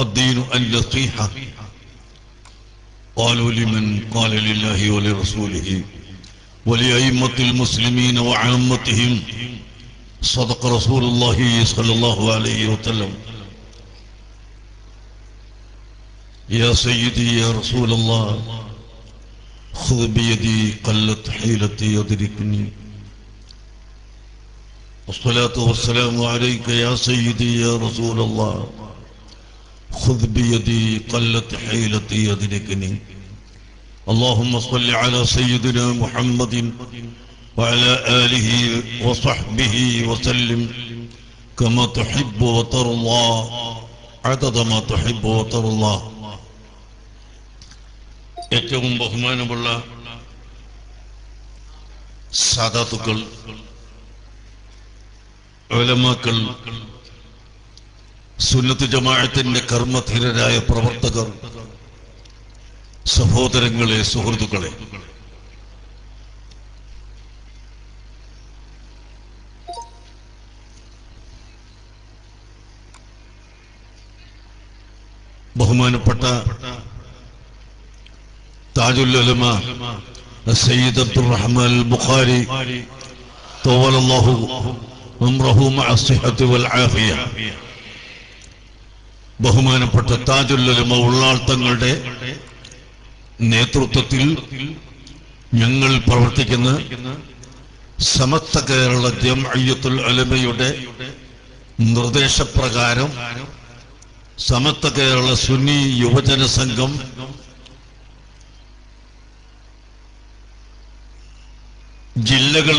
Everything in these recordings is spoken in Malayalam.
الدين النصيحة قالوا لمن قال لله ولرسوله ولأئمة المسلمين وعامتهم صدق رسول الله صلى الله عليه وسلم يا سيدي يا رسول الله خذ بيدي قلت حيلتي يدركني والصلاة والسلام عليك يا سيدي يا رسول الله خذ بيدي قلت حيلتي يدركني اللهم صل على سيدنا محمد وعلى آله وصحبه وسلم كما تحب وترضى عدد ما تحب وترضى. ഏറ്റവും ബഹുമാനമുള്ള സാദാത്തുക്കൾ, ഉലമാക്കൾ, സുന്നത്ത് ജമാഅത്തിന്റെ കർമ്മധീരരായ പ്രവർത്തകർ, സഹോദരങ്ങളെ, സുഹൃത്തുക്കളെ, ബഹുമാനപ്പെട്ട താജുൽ ഉലമ സയ്യിദ് അബ്ദുറഹ്മാൻ അൽ ബുഖാരി തവല്ലല്ലാഹു ഉംറഹു മഅ സിഹ്ഹത്തി വൽ ആഫിയ, ബഹുമാനപ്പെട്ട താജുൽ ഉലമ ഉള്ളാൾ തങ്ങളുടെ നേതൃത്വത്തിൽ ഞങ്ങൾ പ്രവർത്തിക്കുന്ന സമസ്ത കേരള ജംഇയ്യത്തുൽ ഉലമയുടെ നിർദ്ദേശപ്രകാരം സമസ്ത കേരള സുന്നി യുവജന സംഘം ജില്ലകൾ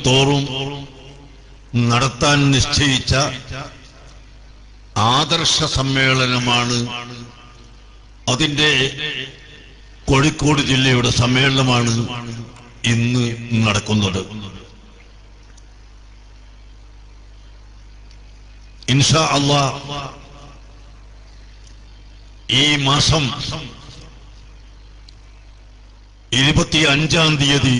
തോറും നടത്താൻ നിശ്ചയിച്ച ആദർശ സമ്മേളനമാണ്. അതിന്റെ കോഴിക്കോട് ജില്ലയുടെ സമ്മേളനമാണ് ഇന്ന് നടക്കുന്നത്. ഇൻഷാ അല്ലാഹ് ഈ മാസം 25-ാം തീയതി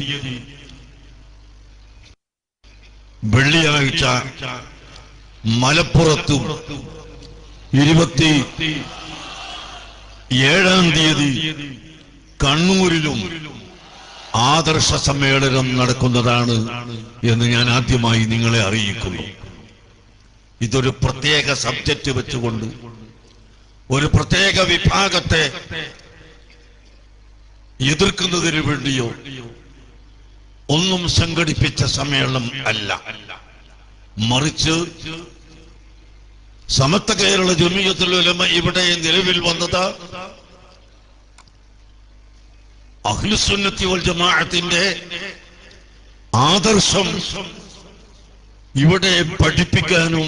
വെള്ളിയാഴ്ച മലപ്പുറത്തും 27-ാം തീയതി കണ്ണൂരിലും ആദർശ സമ്മേളനം നടക്കുന്നതാണ് എന്ന് ഞാൻ ആദ്യമായി നിങ്ങളെ അറിയിക്കുന്നു. ഇതൊരു പ്രത്യേക സബ്ജക്റ്റ് വെച്ചുകൊണ്ട് ഒരു പ്രത്യേക വിഭാഗത്തെ എതിർക്കുന്നതിന് വേണ്ടിയോ ഒന്നും സംഘടിപ്പിച്ച സമ്മേളനം അല്ല. മറിച്ച് സമസ്ത കേരള ജംഇയ്യത്തുൽ ഉലമ ഇവിടെ നിലവിൽ വന്നത് അഹ്ലുസുന്നത്തി വൽ ജമാഅത്തിന്റെ ആദർശം ഇവിടെ പഠിപ്പിക്കാനും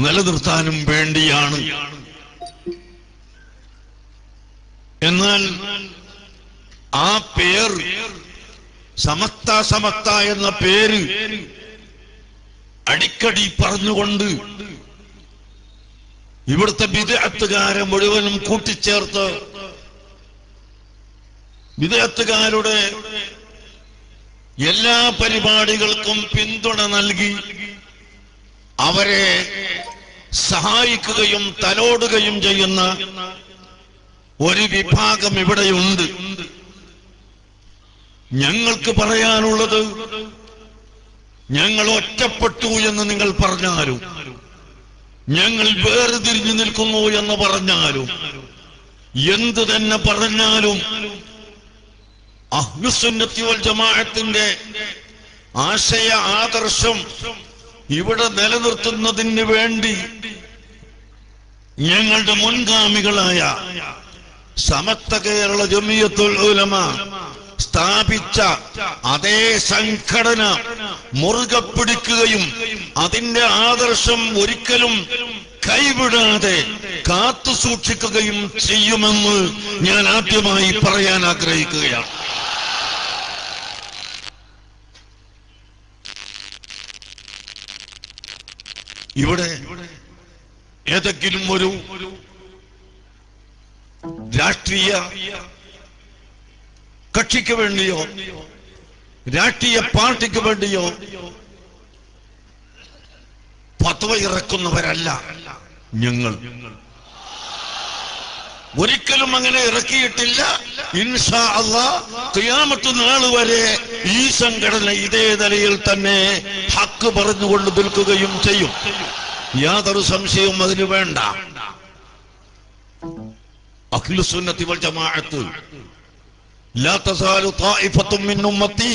നിലനിർത്താനും വേണ്ടിയാണ്. എന്നാൽ ആ പേർ സമസ്ത എന്ന പേര് അടിക്കടി പറഞ്ഞുകൊണ്ട് ഇവിടുത്തെ ബിദ്അത്തുകാരെ മുഴുവനും കൂട്ടിച്ചേർത്ത് ബിദ്അത്തുകാരുടെ എല്ലാ പരിപാടികൾക്കും പിന്തുണ നൽകി അവരെ സഹായിക്കുകയും തലോടുകയും ചെയ്യുന്ന ഒരു വിഭാഗം ഇവിടെയുണ്ട്. ഞങ്ങൾക്ക് പറയാനുള്ളത്, ഞങ്ങൾ ഒറ്റപ്പെട്ടു എന്ന് നിങ്ങൾ പറഞ്ഞാലും, ഞങ്ങൾ വേർതിരിഞ്ഞു നിൽക്കുന്നു എന്ന് പറഞ്ഞാലും, എന്തു തന്നെ പറഞ്ഞാലും അഹ്ലുസുന്നത്തി വൽ ജമാഅത്തിന്റെ ആശയ ആദർശം ഇവിടെ നിലനിർത്തുന്നതിന് വേണ്ടി ഞങ്ങളുടെ മുൻഗാമികളായ സമസ്ത കേരള ജംഇയ്യത്തുൽ ഉലമ സ്ഥാപിച്ച അതേ സംഘടന മുറുകെ പിടിക്കുകയും അതിന്റെ ആദർശം ഒരിക്കലും കൈവിടാതെ കാത്തു സൂക്ഷിക്കുകയും ചെയ്യുമെന്ന് ഞാൻ ആദ്യമായി പറയാൻ ആഗ്രഹിക്കുകയാണ്. ഇവിടെ ഏതെങ്കിലും ഒരു രാഷ്ട്രീയ കക്ഷിക്ക് വേണ്ടിയോ രാഷ്ട്രീയ പാർട്ടിക്ക് വേണ്ടിയോ ഫത്വ ഇറക്കുന്നവരല്ല ഞങ്ങൾ. ഒരിക്കലും അങ്ങനെ ഇറക്കിയിട്ടില്ല. ഇൻഷാ അല്ലാഹ് ഖിയാമത്ത് നാൾ വരെ ഈ സംഘടന ഇതേ നിലയിൽ തന്നെ ഹക്ക് പറഞ്ഞുകൊണ്ട് നിൽക്കുകയും ചെയ്യും. യാതൊരു സംശയവും അതിന് വേണ്ട. അഹ്ലുസ് സുന്നത്തി വൽ ജമാഅത്ത് ലാ തസാലു ത്വായിഫത്തും മിൻ ഉമ്മത്തി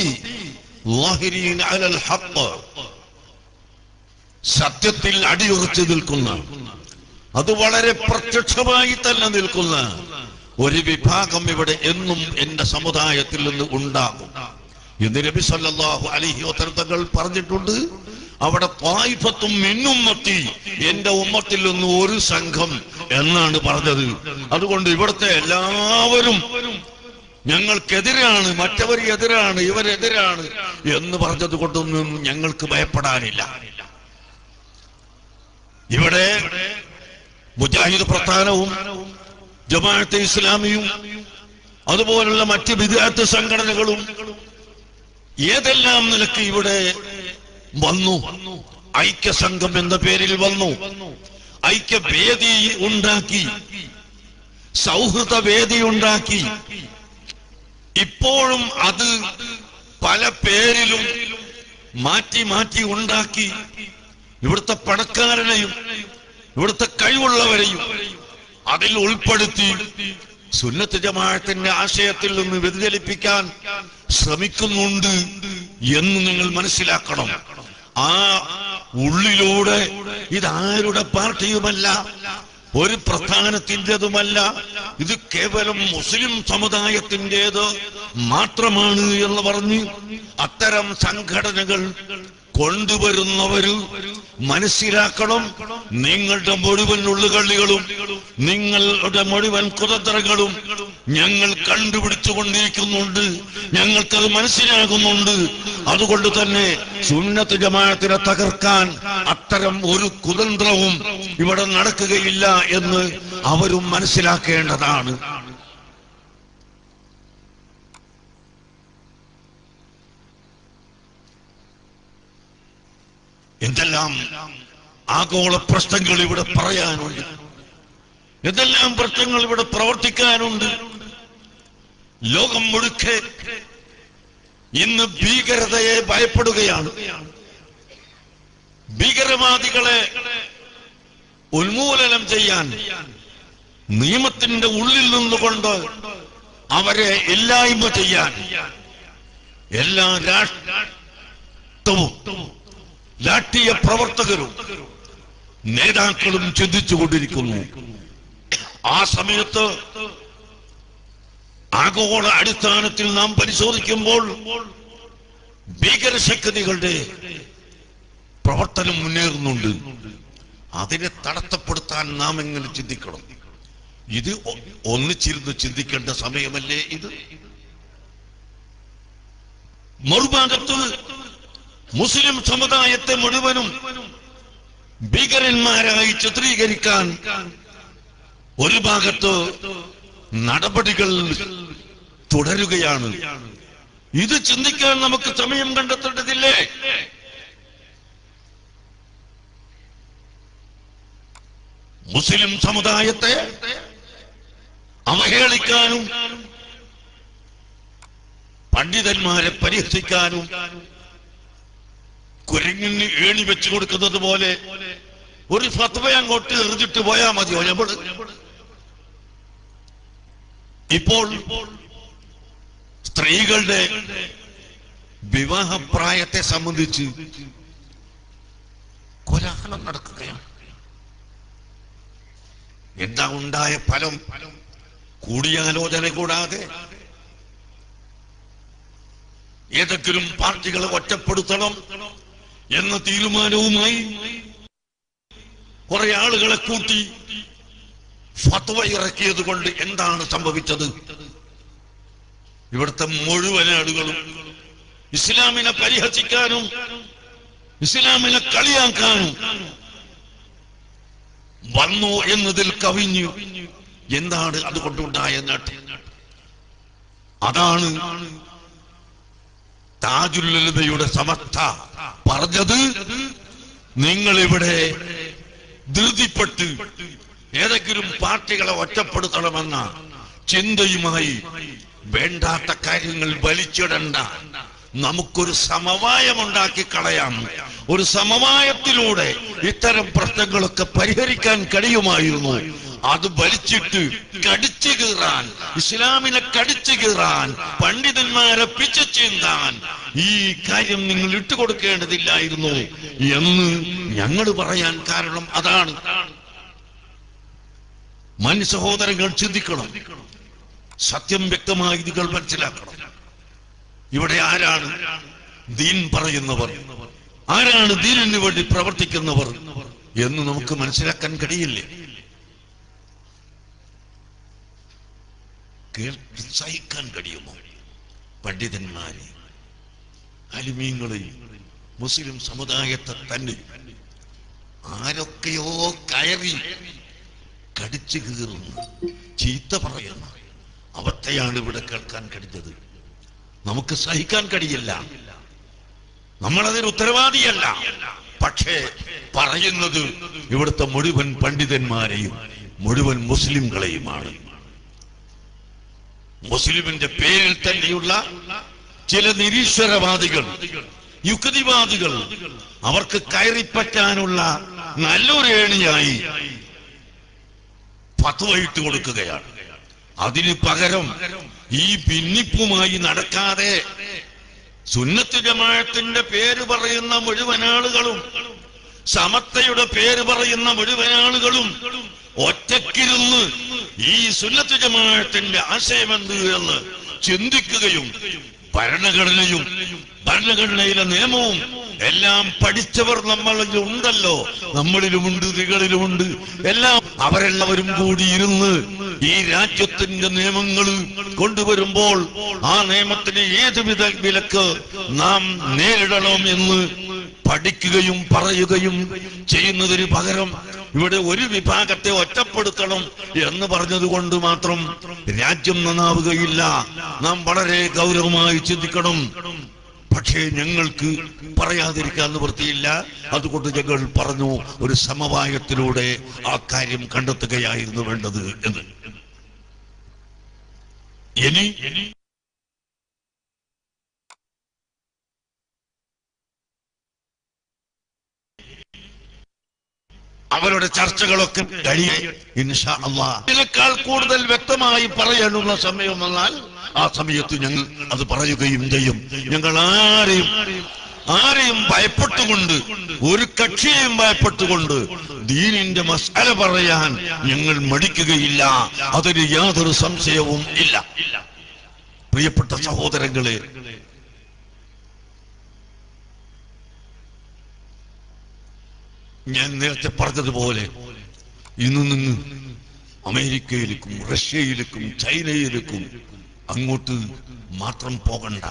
ളാഹിരീന അലൽ ഹഖ്, സത്യത്തിൽ അടിയുറച്ചു നിൽക്കുന്ന, അത് വളരെ പ്രത്യക്ഷമായി തന്നെ നിൽക്കുന്ന ഒരു വിഭാഗം ഇവിടെ എന്നും എന്റെ സമുദായത്തിൽ നിന്ന് ഉണ്ടാകും എന്ന് നബി സല്ലല്ലാഹു അലൈഹി വസല്ലം തങ്ങൾ പറഞ്ഞിട്ടുണ്ട്. അവിടെ ത്വായിഫത്തും മിൻ ഉമ്മത്തി, എന്റെ ഉമ്മത്തിൽ നിന്ന് ഒരു സംഘം എന്നാണ് പറഞ്ഞത്. അതുകൊണ്ട് ഇവിടുത്തെ എല്ലാവരും ഞങ്ങൾക്കെതിരാണ്, മറ്റവർ എതിരാണ്, ഇവരെതിരാണ് എന്ന് പറഞ്ഞത് കൊണ്ടൊന്നും ഞങ്ങൾക്ക് ഭയപ്പെടാനില്ല. ഇവിടെ മുജാഹിദ് പ്രസ്ഥാനവും ജമാഅത്തെ ഇസ്ലാമിയും അതുപോലുള്ള മറ്റ് ബിദ്അത്ത് സംഘടനകളും ഏതെല്ലാം നിലയ്ക്ക് ഇവിടെ വന്നു, ഐക്യസംഘം എന്ന പേരിൽ വന്നു, ഐക്യവേദി ഉണ്ടാക്കി, സൗഹൃദ വേദി ഉണ്ടാക്കി. ഇപ്പോഴും അത് പല പേരിലും മാറ്റി മാറ്റി ഉണ്ടാക്കി ഇവിടുത്തെ പണക്കാരനെയും ഇവിടുത്തെ കഴിവുള്ളവരെയും അതിൽ ഉൾപ്പെടുത്തി സുന്നത്ത് ജമാഅത്തിന്റെ ആശയത്തിൽ നിന്ന് വ്യതിചലിപ്പിക്കാൻ ശ്രമിക്കുന്നുണ്ട് എന്ന് നിങ്ങൾ മനസ്സിലാക്കണം. ആ ഉള്ളിലൂടെ ഇതാരുടെ പാർട്ടിയുമല്ല, ഒരു പ്രസ്ഥാനത്തിൻ്റെതുമല്ല, ഇത് കേവലം മുസ്ലിം സമുദായത്തിൻ്റെത് മാത്രമാണ് എന്ന് പറഞ്ഞ് അത്തരം സംഘടനകൾ കൊണ്ടുവരുന്നവര് മനസ്സിലാക്കണം. നിങ്ങളുടെ മുഴുവൻ ഉള്ളുകളികളും നിങ്ങളുടെ മുഴുവൻ കുതന്ത്രങ്ങളും ഞങ്ങൾ കണ്ടുപിടിച്ചുകൊണ്ടിരിക്കുന്നുണ്ട്, ഞങ്ങൾക്കത് മനസ്സിലാകുന്നുണ്ട്. അതുകൊണ്ട് തന്നെ സുന്നത്ത് ജമാഅത്തിനെ തകർക്കാൻ അത്തരം ഒരു കുതന്ത്രവും ഇവിടെ നടക്കുകയില്ല എന്ന് അവരും മനസ്സിലാക്കേണ്ടതാണ്. എന്തെല്ലാം ആഗോള പ്രശ്നങ്ങൾ ഇവിടെ പറയാനുണ്ട്, എന്തെല്ലാം പ്രശ്നങ്ങൾ ഇവിടെ പ്രവർത്തിക്കാനുണ്ട്. ലോകം മുഴുക്കെ ഇന്ന് ഭീകരതയെ ഭയപ്പെടുകയാണ്. ഭീകരവാദികളെ ഉന്മൂലനം ചെയ്യാൻ നിയമത്തിന്റെ ഉള്ളിൽ നിന്നുകൊണ്ട് അവരെ ഇല്ലായ്മ ചെയ്യാൻ എല്ലാ രാഷ്ട്രവും രാഷ്ട്രീയ പ്രവർത്തകരും നേതാക്കളും ചിന്തിച്ചുകൊണ്ടിരിക്കുന്നു. ആ സമയത്ത് ആഗോള അടിസ്ഥാനത്തിൽ നാം പരിശോധിക്കുമ്പോൾ ഭീകരശക്തികളുടെ പ്രവർത്തനം മുന്നേറുന്നുണ്ട്. അതിനെ തടസ്സപ്പെടുത്താൻ നാം എങ്ങനെ ചിന്തിക്കണം? ഇത് ഒന്നിച്ചിരുന്ന് ചിന്തിക്കേണ്ട സമയമല്ലേ ഇത്? മറുഭാഗത്ത് മുസ്ലിം സമുദായത്തെ മുഴുവനും ഭീകരന്മാരായി ചിത്രീകരിക്കാൻ ഒരു ഭാഗത്ത് നടപടികൾ തുടരുകയാണ്. ഇത് ചിന്തിക്കാൻ നമുക്ക് സമയം കണ്ടെത്തേണ്ടതില്ലേ? മുസ്ലിം സമുദായത്തെ അവഹേളിക്കാനും പണ്ഡിതന്മാരെ പരിഹസിക്കാനും കുരങ്ങിന് ഏണി വെച്ചു കൊടുക്കുന്നത് പോലെ ഒരു ഫത്വ അങ്ങോട്ട് എറിഞ്ഞിട്ട് പോയാൽ മതിയോ? ഇപ്പോൾ സ്ത്രീകളുടെ വിവാഹപ്രായത്തെ സംബന്ധിച്ച് കോലാഹലം നടക്കുകയാണ്. എന്താ ഉണ്ടായ ഫലം? കൂടിയാലോചന കൂടാതെ ഏതെങ്കിലും പാർട്ടികളെ ഒറ്റപ്പെടുത്തണം എന്ന തീരുമാനവുമായി കുറെ ആളുകളെ കൂട്ടി ഫത്വ ഇറക്കിയത് കൊണ്ട് എന്താണ് സംഭവിച്ചത്? ഇവിടുത്തെ മുഴുവൻ ആളുകളും ഇസ്ലാമിനെ പരിഹസിക്കാനും ഇസ്ലാമിനെ കളിയാക്കാനും വന്നു എന്നതിൽ കവിഞ്ഞു. എന്താണ് അതുകൊണ്ടുണ്ടായ നേട്ടം? അതാണ് താജുൽ ഉലമയുടെ സമർത്ഥ പറഞ്ഞത്. നിങ്ങളിവിടെ ധൃതിപ്പെട്ട് ഏതെങ്കിലും പാർട്ടികളെ ഒറ്റപ്പെടുത്തണമെന്ന ചിന്തയുമായി വേണ്ടാത്ത കാര്യങ്ങൾ വലിച്ചിടണ്ട. നമുക്കൊരു സമവായമുണ്ടാക്കി കളയാം. ഒരു സമവായത്തിലൂടെ ഇത്തരം പ്രശ്നങ്ങളൊക്കെ പരിഹരിക്കാൻ കഴിയുമായിരുന്നു. അത് വലിച്ചിട്ട് കടിച്ചു കീറാൻ, ഇസ്ലാമിനെ കടിച്ചു കീറാൻ, പണ്ഡിതന്മാരെ പിച്ചു ചീന്താൻ ഈ കാര്യം നിങ്ങൾ ഇട്ടുകൊടുക്കേണ്ടതില്ലായിരുന്നു എന്ന് ഞങ്ങൾ പറയാൻ കാരണം അതാണ്. മനുഷ്യ സഹോദരങ്ങൾ ചിന്തിക്കണം, സത്യം വ്യക്തമായി നിങ്ങൾ മനസ്സിലാക്കണം. ഇവിടെ ആരാണ് ദീൻ പറയുന്നവർ, ആരാണ് ദീനിന് വേണ്ടി പ്രവർത്തിക്കുന്നവർ എന്ന് നമുക്ക് മനസ്സിലാക്കാൻ കഴിയില്ലേ? സഹിക്കാൻ കഴിയുമോ? പണ്ഡിതന്മാരെ, അലിമീങ്ങളെ, മുസ്ലിം സമുദായത്തെ തന്നെ ആരൊക്കെയോ കയറി കടിച്ചു കീറുന്നു, ചീത്ത പറയുന്നു അവസ്ഥയാണ് ഇവിടെ കേൾക്കാൻ കഴിഞ്ഞത്. നമുക്ക് സഹിക്കാൻ കഴിയില്ല, നമ്മളതിന് ഉത്തരവാദിയല്ല. പക്ഷേ പറയുന്നത് ഇവിടുത്തെ മുഴുവൻ പണ്ഡിതന്മാരെയും മുഴുവൻ മുസ്ലിംകളെയുമാണ്. മുസ്ലിമിന്റെ പേരിൽ തന്നെയുള്ള ചില നിരീശ്വരവാദികൾ, യുക്തിവാദികൾ അവർക്ക് കയറിപ്പറ്റാനുള്ള നല്ലൊരു ഏണിയായി ഫത്വയിട്ട് കൊടുക്കുകയാണ്. അതിന് പകരം ഈ ഭിന്നിപ്പുമായി നടക്കാതെ സുന്നത്ത് ജമാഅത്തിന്റെ പേര് പറയുന്ന മുഴുവൻ ആളുകളും, സമത്വയുടെ പേര് പറയുന്ന മുഴുവൻ ആളുകളും ഒറ്റക്കിരുന്ന് ഈ സുന്നത്ത് ജമാഅത്തിന്റെ ആശയമെന്ത് എന്ന് ചിന്തിക്കുകയും ഭരണഘടനയിലെ നിയമവും എല്ലാം പഠിച്ചവർ നമ്മളിൽ ഉണ്ടല്ലോ, നമ്മളിലുമുണ്ട്, നിങ്ങളിലുമുണ്ട്, എല്ലാം അവരെല്ലാവരും കൂടി ഇരുന്ന് ഈ രാജ്യത്തിന്റെ നിയമങ്ങൾ കൊണ്ടുവരുമ്പോൾ ആ നിയമത്തിന് ഏതുവിധ വിലക്ക് നാം നേരിടണം എന്ന് പഠിക്കുകയും പറയുകയും ചെയ്യുന്നതിന് പകരം ഇവിടെ ഒരു വിഭാഗത്തെ ഒറ്റപ്പെടുത്തണം എന്ന് പറഞ്ഞതുകൊണ്ട് മാത്രം രാജ്യം നന്നാവുകയില്ല. നാം വളരെ ഗൗരവമായി ചിന്തിക്കണം. പക്ഷേ ഞങ്ങൾക്ക് പറയാതിരിക്കാൻ നിവൃത്തിയില്ല. അതുകൊണ്ട് ഞങ്ങൾ പറഞ്ഞു, ഒരു സമവായത്തിലൂടെ ആ കാര്യം കണ്ടെത്തുകയായിരുന്നു വേണ്ടത് എന്ന്. ഇനി അവരുടെ ചർച്ചകളൊക്കെ കഴിയെ ഇൻഷാ അല്ലാഹ് ഇതിനേക്കാൾ കൂടുതൽ വ്യക്തമായി പറയാനുള്ള സമയം വന്നാൽ ആ സമയത്ത് ഞങ്ങൾ അത് പറയുകയും ചെയ്യും. ഞങ്ങൾ ആരെയും ഭയപ്പെട്ടുകൊണ്ട്, ഒരു കക്ഷിയെയും ഭയപ്പെട്ടുകൊണ്ട് ദീനിന്റെ മസ്അല പറയാൻ ഞങ്ങൾ മടിക്കുകയില്ല. അതിന് യാതൊരു സംശയവും ഇല്ല. പ്രിയപ്പെട്ട സഹോദരങ്ങളെ, ഞാൻ നേരത്തെ പറഞ്ഞതുപോലെ ഇന്ന് നിന്ന് അമേരിക്കയിലേക്കും റഷ്യയിലേക്കും ചൈനയിലേക്കും അങ്ങോട്ട് മാത്രം പോകണ്ട.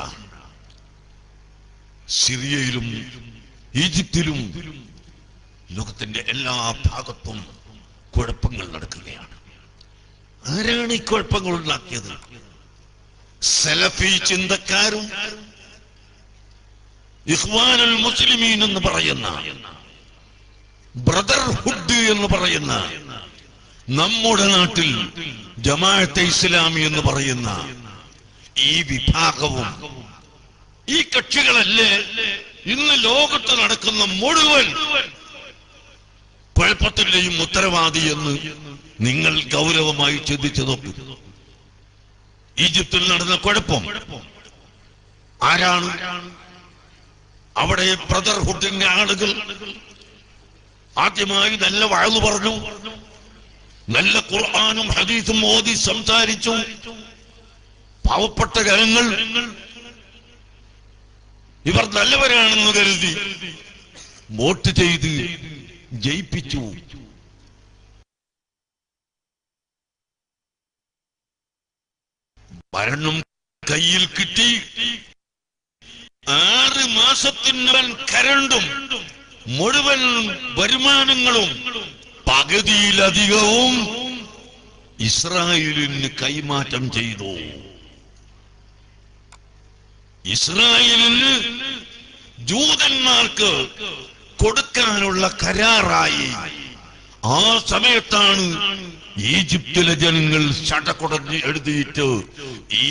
സിറിയയിലും ഈജിപ്തിലും ലോകത്തിന്റെ എല്ലാ ഭാഗത്തും കുഴപ്പങ്ങൾ നടക്കുകയാണ്. ആരാണ് ഈ കുഴപ്പങ്ങൾ ഉണ്ടാക്കിയത്? സലഫി ചിന്തക്കാരും ഇഖ്വാനുൽ മുസ്ലിമീൻ എന്ന് പറയുന്ന, ബ്രദർഹുഡ് എന്ന് പറയുന്ന, നമ്മുടെ നാട്ടിൽ ജമാഅത്തെ ഇസ്ലാമി എന്ന് പറയുന്ന ഈ വിഭാഗവും ഈ കക്ഷികളല്ലേ ഇന്ന് ലോകത്ത് നടക്കുന്ന മുഴുവൻ കുഴപ്പത്തിന്റെയും ഉത്തരവാദി എന്ന് നിങ്ങൾ ഗൗരവമായി ചിന്തിച്ചു നോക്കൂ. ഈജിപ്തിൽ നടന്ന കുഴപ്പം ആരാണ്? അവിടെ ബ്രദർഹുഡിന്റെ ആളുകൾ ആദ്യമായി നല്ല വഅദ് പറഞ്ഞു, നല്ല ഖുർആനും ഹദീസും ഓതി സംസാരിച്ചു. പാവപ്പെട്ട ജനങ്ങൾ ഇവർ നല്ലവരാണെന്ന് കരുതി വോട്ട് ചെയ്ത് ജയിപ്പിച്ചു. ഭരണം കയ്യിൽ കിട്ടി. 6 മാസത്തിനുള്ളിൽ കരണ്ടും മുഴുവൻ വരുമാനങ്ങളും പകുതിയിലധികവും ഇസ്രായേലിന് കൈമാറ്റം ചെയ്തു. ഇസ്രായേലിന് ജൂതന്മാർക്ക് കൊടുക്കാനുള്ള കരാറായി ആ സമയത്താണ് ഈജിപ്തിലെ ജനങ്ങൾ ചടകുടഞ്ഞ് എഴുതിയിട്ട് ഈ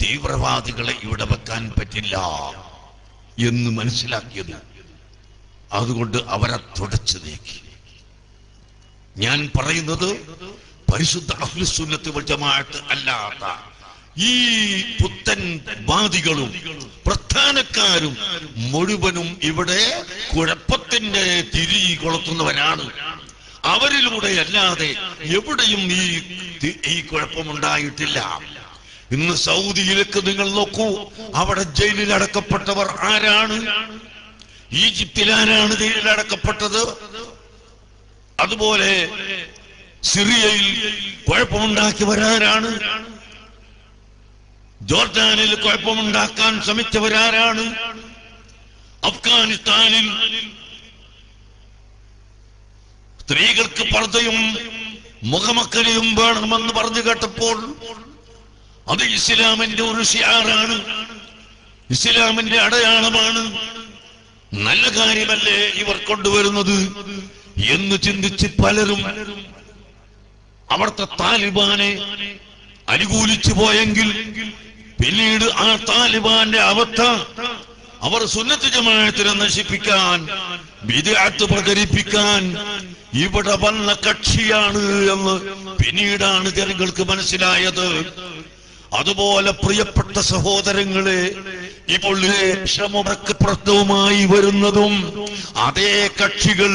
തീവ്രവാദികളെ ഇവിടെ വെക്കാൻ പറ്റില്ല എന്ന് മനസ്സിലാക്കിയത്. അതുകൊണ്ട് അവരെ തുടച്ചു നീക്കി. ഞാൻ പറയുന്നത് പരിശുദ്ധ അഹ്ലുസുന്നത്ത് വൽ ജമാഅത്ത് അല്ലാത്ത ഈ പുത്തൻ വാദികളും പ്രസ്ഥാനക്കാരും മുഴുവനും ഇവിടെ കുഴപ്പത്തിന്റെ തിരി കൊളുത്തുന്നവരാണ്. അവരിലൂടെ അല്ലാതെ എവിടെയും ഈ കുഴപ്പമുണ്ടായിട്ടില്ല. ഇന്ന് സൗദിയിലേക്ക് നിങ്ങൾ നോക്കൂ, അവിടെ ജയിലിൽ അടക്കപ്പെട്ടവർ ആരാണ്? ഈജിപ്തിൽ ആരാണ് ജയിലിൽ അടക്കപ്പെട്ടത്? അതുപോലെ സിറിയയിൽ കുഴപ്പമുണ്ടാക്കിയവരാരാണ്? ജോർദാനിൽ കുഴപ്പമുണ്ടാക്കാൻ ശ്രമിച്ചവരാരാണ്? അഫ്ഗാനിസ്ഥാനിൽ സ്ത്രീകൾക്ക് പർദ്ദയും മുഖമക്കലയും വേണമെന്ന് പറഞ്ഞു കേട്ടപ്പോൾ അത് ഇസ്ലാമിന്റെ ഒരു ശിആറാണ്, ഇസ്ലാമിന്റെ അടയാളമാണ്, നല്ല കാര്യമല്ലേ ഇവർ കൊണ്ടുവരുന്നത് എന്ന് ചിന്തിച്ച് പലരും അവിടുത്തെ താലിബാനെ അനുകൂലിച്ചു പോയെങ്കിൽ പിന്നീട് ആ താലിബാന്റെ അവസ്ഥ അവർ സുന്നത്ത് ജമാഅത്തിനെ നശിപ്പിക്കാൻ, ബിദ്അത്ത് പ്രചരിപ്പിക്കാൻ ഇവിടെ വന്ന കക്ഷിയാണ് എന്ന് പിന്നീടാണ് ജനങ്ങൾക്ക് മനസ്സിലായത്. അതുപോലെ പ്രിയപ്പെട്ട സഹോദരങ്ങളെ, ഇപ്പോൾ ശ്രമപ്രദവുമായി വരുന്നതും അതേ കക്ഷികൾ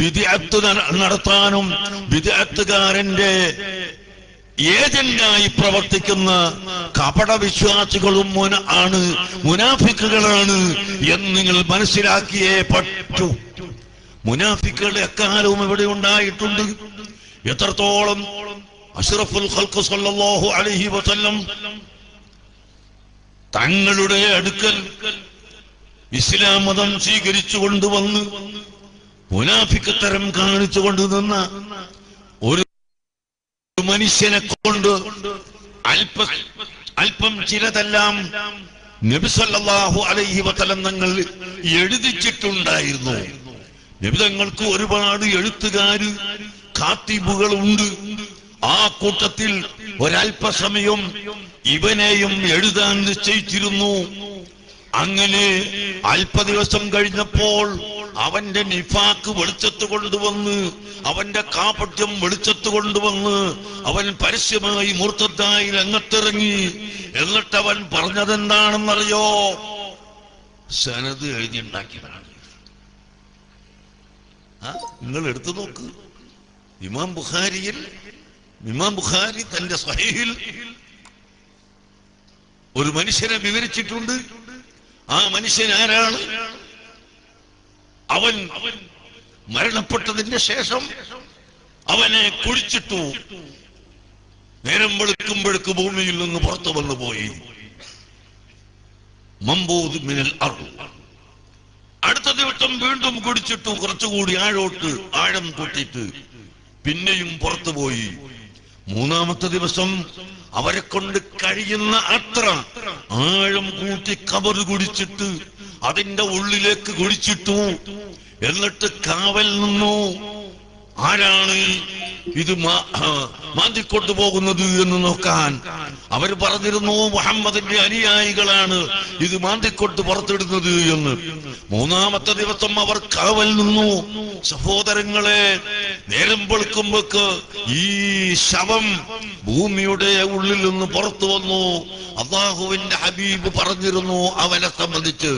ബിദ്അത്ത് നടത്താനും ബിദ്അത്തുകാരന്റെ ഏജന്റായി പ്രവർത്തിക്കുന്ന കപട വിശ്വാസികളും ആണ്, മുനാഫിക്കുകളാണ് എന്ന് നിങ്ങൾ മനസ്സിലാക്കിയേ പറ്റൂ. മുനാഫിക്കുകൾ എക്കാലവും ഇവിടെ ഉണ്ടായിട്ടുണ്ട്. എത്രത്തോളം അഷ്റഫുൽ ഖൽഖ് സല്ലല്ലാഹു അലൈഹി വസല്ലം തങ്ങളുടെ അടുക്കൽ ഇസ്ലാം മതം സ്വീകരിച്ചു കൊണ്ടുവന്ന് മുനാഫിക്കത്തരം കാണിച്ചു കൊണ്ടുനിന്ന ഒരു മനുഷ്യനെ കൊണ്ട് അല്പം ചിലതെല്ലാം നബി സല്ലല്ലാഹു അലൈഹി വസല്ലം തങ്ങൾ എഴുതിച്ചിട്ടുണ്ടായിരുന്നു. നബി തങ്ങൾക്ക് ഒരുപാട് എഴുത്തുകാര് ഖാത്തിബുകളുണ്ട്. ആ കൂട്ടത്തിൽ ഒരല്പസമയം ഇവനെയും എഴുതാൻ നിശ്ചയിച്ചിരുന്നു. അങ്ങനെ അല്പ ദിവസം കഴിഞ്ഞപ്പോൾ അവന്റെ നിഫാക്ക് വെളിച്ചത്ത് കൊണ്ടുവന്ന്, അവന്റെ കാപട്യം വെളിച്ചത്ത് കൊണ്ടുവന്ന് അവൻ പരസ്യമായി മുർത്തദ്ദായി രംഗത്തിറങ്ങി. എന്നിട്ട് അവൻ പറഞ്ഞതെന്താണെന്നറിയോ? സനത് എഴുതിയുണ്ടാക്കിയതാണ്. നിങ്ങൾ എടുത്തു നോക്ക്. ഇമാം ബുഖാരി തന്റെ സ്വഹീഹിൽ ഒരു മനുഷ്യനെ വിവരിച്ചിട്ടുണ്ട്. ആ മനുഷ്യൻ ആരാണ്? അവൻ മരണപ്പെട്ടതിന്റെ ശേഷം അവനെ കുഴിച്ചിട്ടു. നേരം വെളുക്കുമ്പോഴേക്ക് ഭൂമിയിൽ നിന്ന് പുറത്തു വന്നു പോയി. മംബൂദ് മിനൽ അർദ്. അടുത്ത ദിവസം വീണ്ടും കുടിച്ചിട്ടു, കുറച്ചുകൂടി ആഴം കൂട്ടിയിട്ട് പിന്നെയും പുറത്തുപോയി. മൂന്നാമത്തെ ദിവസം അവരെ കൊണ്ട് കഴിയുന്ന അത്ര ആഴം കൂട്ടി കബർ കുടിച്ചിട്ട് അതിന്റെ ഉള്ളിലേക്ക് കുടിച്ചിട്ടു. എന്നിട്ട് കാവൽ നിന്നു. ആരാണ് ഇത് മാന്തിക്കൊണ്ടുപോകുന്നത് എന്ന് നോക്കാൻ. അവർ പറഞ്ഞിരുന്നു മുഹമ്മദിന്റെ അനുയായികളാണ് ഇത് മാന്തിക്കൊണ്ട് പുറത്തിടുന്നത് എന്ന്. മൂന്നാമത്തെ ദിവസം അവർ കാവൽ നിന്നു. സഹോദരങ്ങളെ, നേരം വെളുക്കുമ്പോക്ക് ഈ ശവം ഭൂമിയുടെ ഉള്ളിൽ നിന്ന് പുറത്തു വന്നു. അല്ലാഹുവിന്റെ ഹബീബ് പറഞ്ഞിരുന്നു അവനെ സംബന്ധിച്ച്.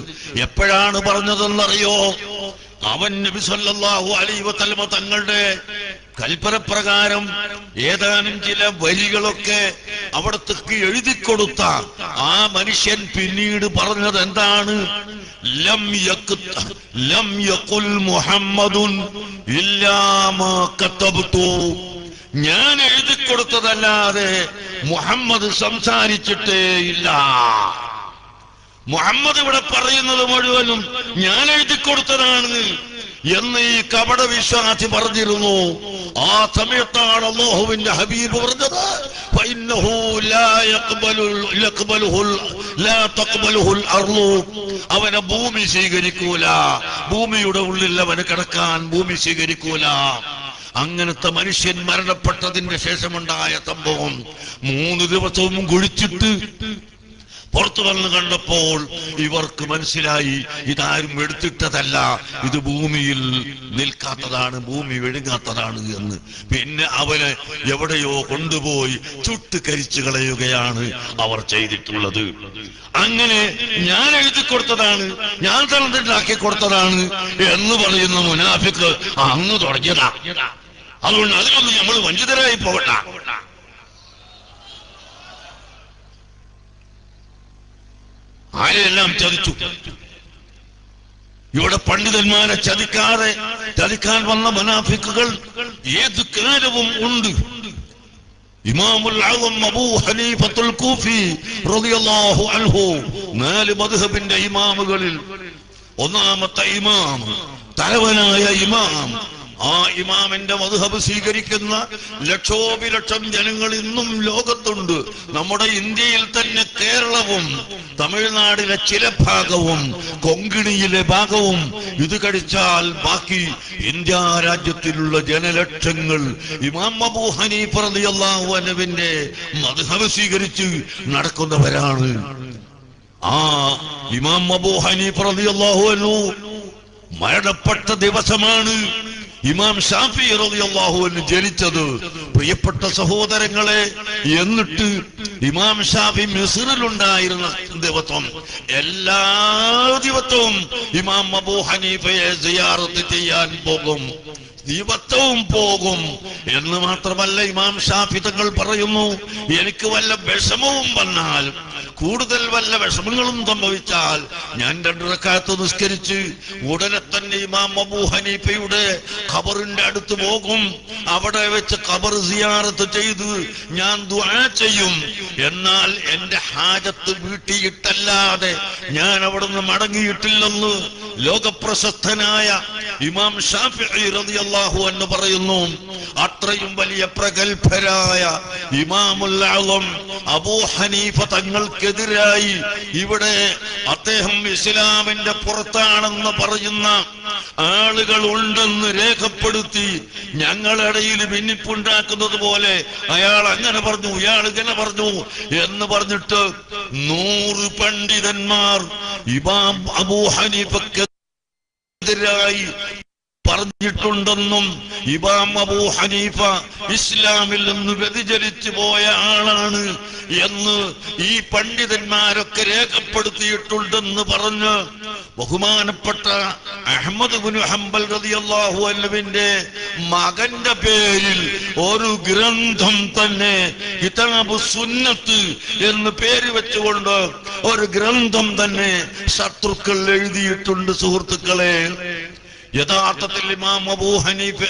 എപ്പോഴാണ് പറഞ്ഞതെന്നറിയോ? അവൻ നബി സല്ലല്ലാഹു അലൈഹി വസല്ലം തങ്ങളുടെ കൽപ്പനപ്രകാരം ഏതാനും ചില വരികളൊക്കെ അവിടത്തേക്ക് എഴുതിക്കൊടുത്ത ആ മനുഷ്യൻ പിന്നീട് പറഞ്ഞത് എന്താണ്? ലം യഖുൽ മുഹമ്മദുൻ ഇല്ലാ മാ കതബ്തു. ഞാൻ എഴുതിക്കൊടുത്തതല്ലാതെ മുഹമ്മദ് സംസാരിച്ചിട്ടേ ഇല്ല. മുഹമ്മദ് ഇവിടെ പറയുന്നത് മുഴുവനും ഞാൻ എഴുതിക്കൊടുത്തതാണ് എന്ന് ഈ കപട വിശ്വാസി പറഞ്ഞിരുന്നു. ആ സമയത്താണ് അല്ലാഹുവിന്റെ ഹബീബ് പറഞ്ഞത്, ഫഇന്നഹു ലാ തഖ്ബലുഹുൽ അർളു. അവനെ ഭൂമി സ്വീകരിക്കൂല. ഭൂമിയുടെ ഉള്ളിൽ അവന് കിടക്കാൻ ഭൂമി സ്വീകരിക്കൂല. അങ്ങനത്തെ മനുഷ്യൻ മരണപ്പെട്ടതിന്റെ ശേഷമുണ്ടായ സംഭവം 3 ദിവസവും കുഴിച്ചിട്ട് പുറത്തു വന്ന് കണ്ടപ്പോൾ ഇവർക്ക് മനസ്സിലായി ഇതാരും എടുത്തിട്ടതല്ല, ഇത് ഭൂമിയിൽ നിൽക്കാത്തതാണ്, ഭൂമി വിഴുങ്ങാത്തതാണ് എന്ന്. പിന്നെ അവനെ എവിടെയോ കൊണ്ടുപോയി ചുട്ട് കരിച്ചു കളയുകയാണ് അവർ ചെയ്തിട്ടുള്ളത്. അങ്ങനെ ഞാൻ എഴുതി കൊടുത്തതാണ്, ഞാൻ തന്നിട്ടാക്കി കൊടുത്തതാണ് എന്ന് പറയുന്ന മുനാഫിക്ക് അന്ന് തുടങ്ങിയതാ. അതുകൊണ്ട് അതിലൊന്നും നമ്മൾ വഞ്ചിതരായി പോകണ്ട. ആരെയെല്ലാം ചതിച്ചു. ഇവിടെ പണ്ഡിതന്മാരെ ചതിക്കാൻ വന്ന മുനാഫിക്കുകൾ ഏത് കാലവും ഉണ്ട്. ഇമാമുൽ ആസം അബൂ ഹനീഫത്തുൽ കൂഫി റളിയല്ലാഹു അൻഹു 4 മദ്ഹബിന്റെ ഇമാമുകളിൽ ഒന്നാമത്തെ ഇമാം, തലവനായ ഇമാം. ആ ഇമാമിന്റെ മദ്ഹബ് സ്വീകരിക്കുന്ന ലക്ഷോപിലക്ഷം ജനങ്ങൾ ഇന്നും ലോകത്തുണ്ട്. നമ്മുടെ ഇന്ത്യയിൽ തന്നെ കേരളവും തമിഴ്നാടിലെ ചില ഭാഗവും കൊങ്കിണിയിലെ ഭാഗവും ഇത് കഴിച്ചാൽ ബാക്കി ഇന്ത്യ രാജ്യത്തിലുള്ള ജനലക്ഷങ്ങൾ ഇമാം അബൂ ഹനീഫ റളിയല്ലാഹു അൻഹുവിന്റെ മദ്ഹബ് സ്വീകരിച്ച് നടക്കുന്നവരാണ്. ആ ഇമാം അബൂ ഹനീഫ റളിയല്ലാഹു അൻഹു മരണപ്പെട്ട ദിവസമാണ് ഇമാം ഷാഫി റളിയല്ലാഹു അൻഹു ജനിച്ചത്. പ്രിയപ്പെട്ട സഹോദരങ്ങളെ, എന്നിട്ട് ഇമാം ഷാഫി മിസ്റിലുണ്ടായിരുന്ന ദിവസം എല്ലാ ദിവസവും ഇമാം അബൂ ഹനീഫയെ സിയാറത്ത് ചെയ്യാൻ പോകും, ദിവസവും പോകും. എന്ന് മാത്രമല്ല, ഇമാം ഷാഫി തങ്ങൾ പറയുന്നു, എനിക്ക് വല്ല വിഷമവും വന്നാൽ, കൂടുതൽ വല്ല വിഷമങ്ങളും സംഭവിച്ചാൽ ഞാൻ 2 റക്അത്ത് നിസ്കരിച്ച് ഉടനെ തന്നെ ഇമാം അബൂ ഹനീഫയുടെ ഖബറിന്റെ അടുത്ത് പോകും. അവിടെ വെച്ച് ഖബർ സിയാറത്ത് ചെയ്ത് ഞാൻ ദുആ ചെയ്യും. എന്നാൽ എന്റെ ഹാജത്ത് വീട്ടിയിട്ടല്ലാതെ ഞാൻ അവിടുന്ന് മടങ്ങിയിട്ടില്ലെന്ന് ലോകപ്രശസ്തനായ ഇമാം ഷാഫിഈ റളിയല്ലാഹു അൻഹു പറയുന്നു. അത്രയും വലിയ പ്രഗൽഭരായ ഇമാമുൽ ആസം അബൂ ഹനീഫ തങ്ങൾക്കെതിരായി ഇവിടെ അദ്ദേഹം ഇസ്ലാമിന്റെ പുറത്താണെന്ന് പറയുന്ന ആളുകൾ ഉണ്ടെന്ന് രേഖപ്പെടുത്തി ഞങ്ങളിടയിൽ ഭിന്നിപ്പുണ്ടാക്കുന്നത് പോലെ അയാൾ അങ്ങനെ പറഞ്ഞു, ഇയാൾ ഇങ്ങനെ പറഞ്ഞു എന്ന് പറഞ്ഞിട്ട് 100 പണ്ഡിതന്മാർ ഇമാം അബൂ ഹനീഫക്കെതിരായി പറഞ്ഞിട്ടുണ്ടെന്നും ഇമാം അബൂ ഹനീഫ ഇസ്ലാമിൽ നിന്ന് വ്യതിചലിച്ചു പോയ ആളാണ് എന്ന് ഈ പണ്ഡിതന്മാരൊക്കെ രേഖപ്പെടുത്തിയിട്ടുണ്ടെന്ന് പറഞ്ഞ് ബഹുമാനപ്പെട്ട അഹ്മദ് ഇബ്നു ഹംബൽ റളിയല്ലാഹു അൻഹുവിന്റെ മകന്റെ പേരിൽ ഒരു ഗ്രന്ഥം തന്നെ കിതാബു സുന്നത്ത് എന്ന് പേര് വെച്ചുകൊണ്ട് ഒരു ഗ്രന്ഥം തന്നെ ശത്രുക്കൾ എഴുതിയിട്ടുണ്ട്. സുഹൃത്തുക്കളെ, യഥാർത്ഥത്തിൽ ഇമാം അബൂ ഹനീഫ